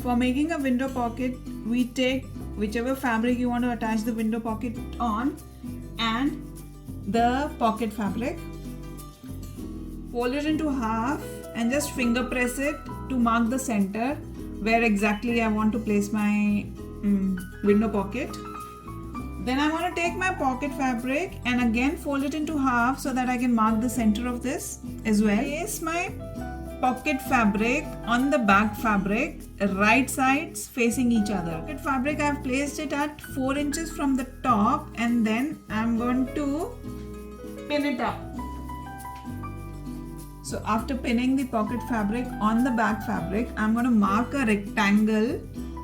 For making a window pocket, we take whichever fabric you want to attach the window pocket on and the pocket fabric, fold it into half and just finger press it to mark the center where exactly I want to place my window pocket. Then I'm going to take my pocket fabric and again fold it into half so that I can mark the center of this as well. Place my pocket fabric on the back fabric, right sides facing each other. Pocket fabric, I've placed it at 4 inches from the top and then I'm going to pin it up. So after pinning the pocket fabric on the back fabric, I'm going to mark a rectangle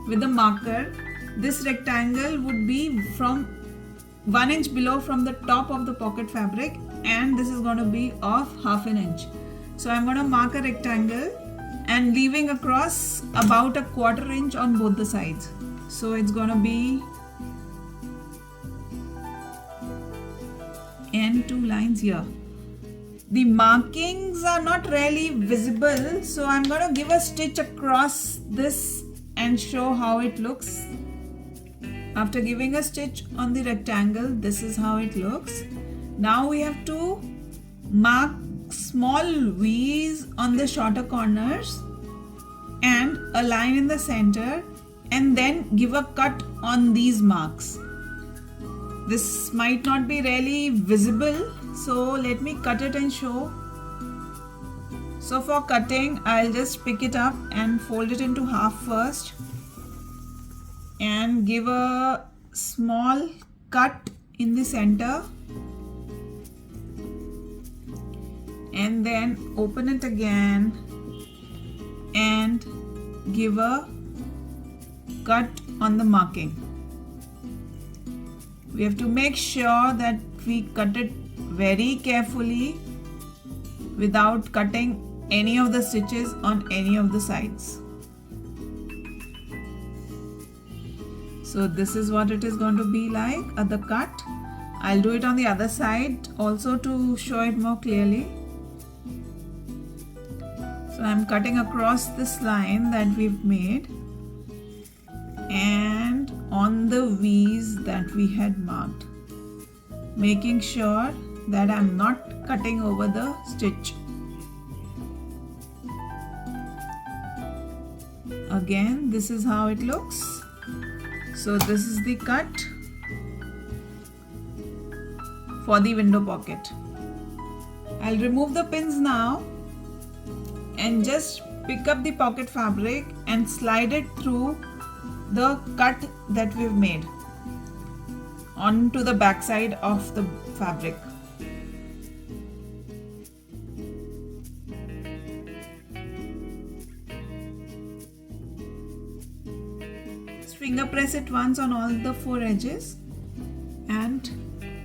with a marker. This rectangle would be from 1 inch below from the top of the pocket fabric and this is going to be of half an inch. So I'm going to mark a rectangle and leaving across about a 1/4 inch on both the sides. So it's going to be and 2 lines here. The markings are not really visible, so I'm going to give a stitch across this and show how it looks. After giving a stitch on the rectangle, this is how it looks. Now we have to mark small V's on the shorter corners and a line in the center and then give a cut on these marks. This might not be really visible, so let me cut it and show. So for cutting, I'll just pick it up and fold it into half first and give a small cut in the center and then open it again and give a cut on the marking. We have to make sure that we cut it very carefully without cutting any of the stitches on any of the sides. So this is what it is going to be like at the cut. I'll do it on the other side also to show it more clearly. So I'm cutting across this line that we've made and on the V's that we had marked, making sure that I'm not cutting over the stitch. Again, this is how it looks. So this is the cut for the window pocket. I'll remove the pins now and just pick up the pocket fabric and slide it through the cut that we've made onto the back side of the fabric. Finger press it once on all the 4 edges and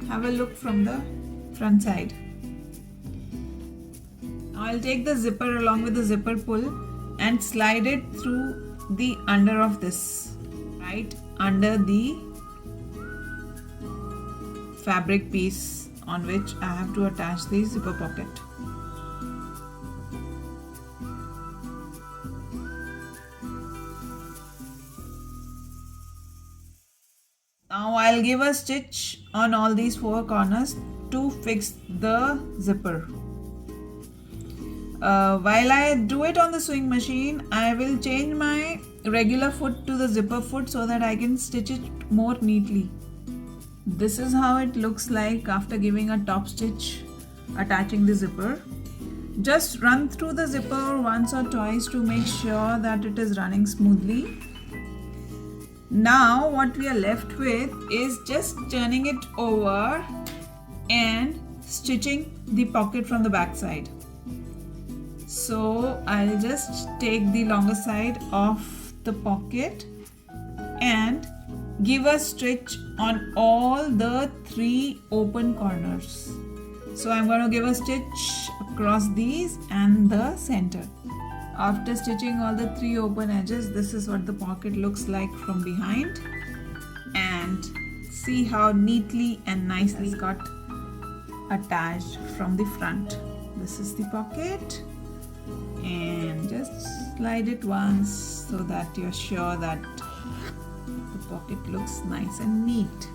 have a look from the front side. Now I'll take the zipper along with the zipper pull and slide it through the under of this, right under the fabric piece on which I have to attach the zipper pocket. Now I'll give a stitch on all these 4 corners to fix the zipper. While I do it on the sewing machine, I will change my regular foot to the zipper foot so that I can stitch it more neatly. This is how it looks like after giving a top stitch attaching the zipper. Just run through the zipper once or twice to make sure that it is running smoothly. Now what we are left with is just turning it over and stitching the pocket from the back side. So I'll just take the longer side of the pocket and give a stitch on all the 3 open corners. So I'm going to give a stitch across these and the center. After stitching all the 3 open edges, this is what the pocket looks like from behind, and see how neatly and nicely it's got attached from the front. This is the pocket and just slide it once so that you're sure that the pocket looks nice and neat.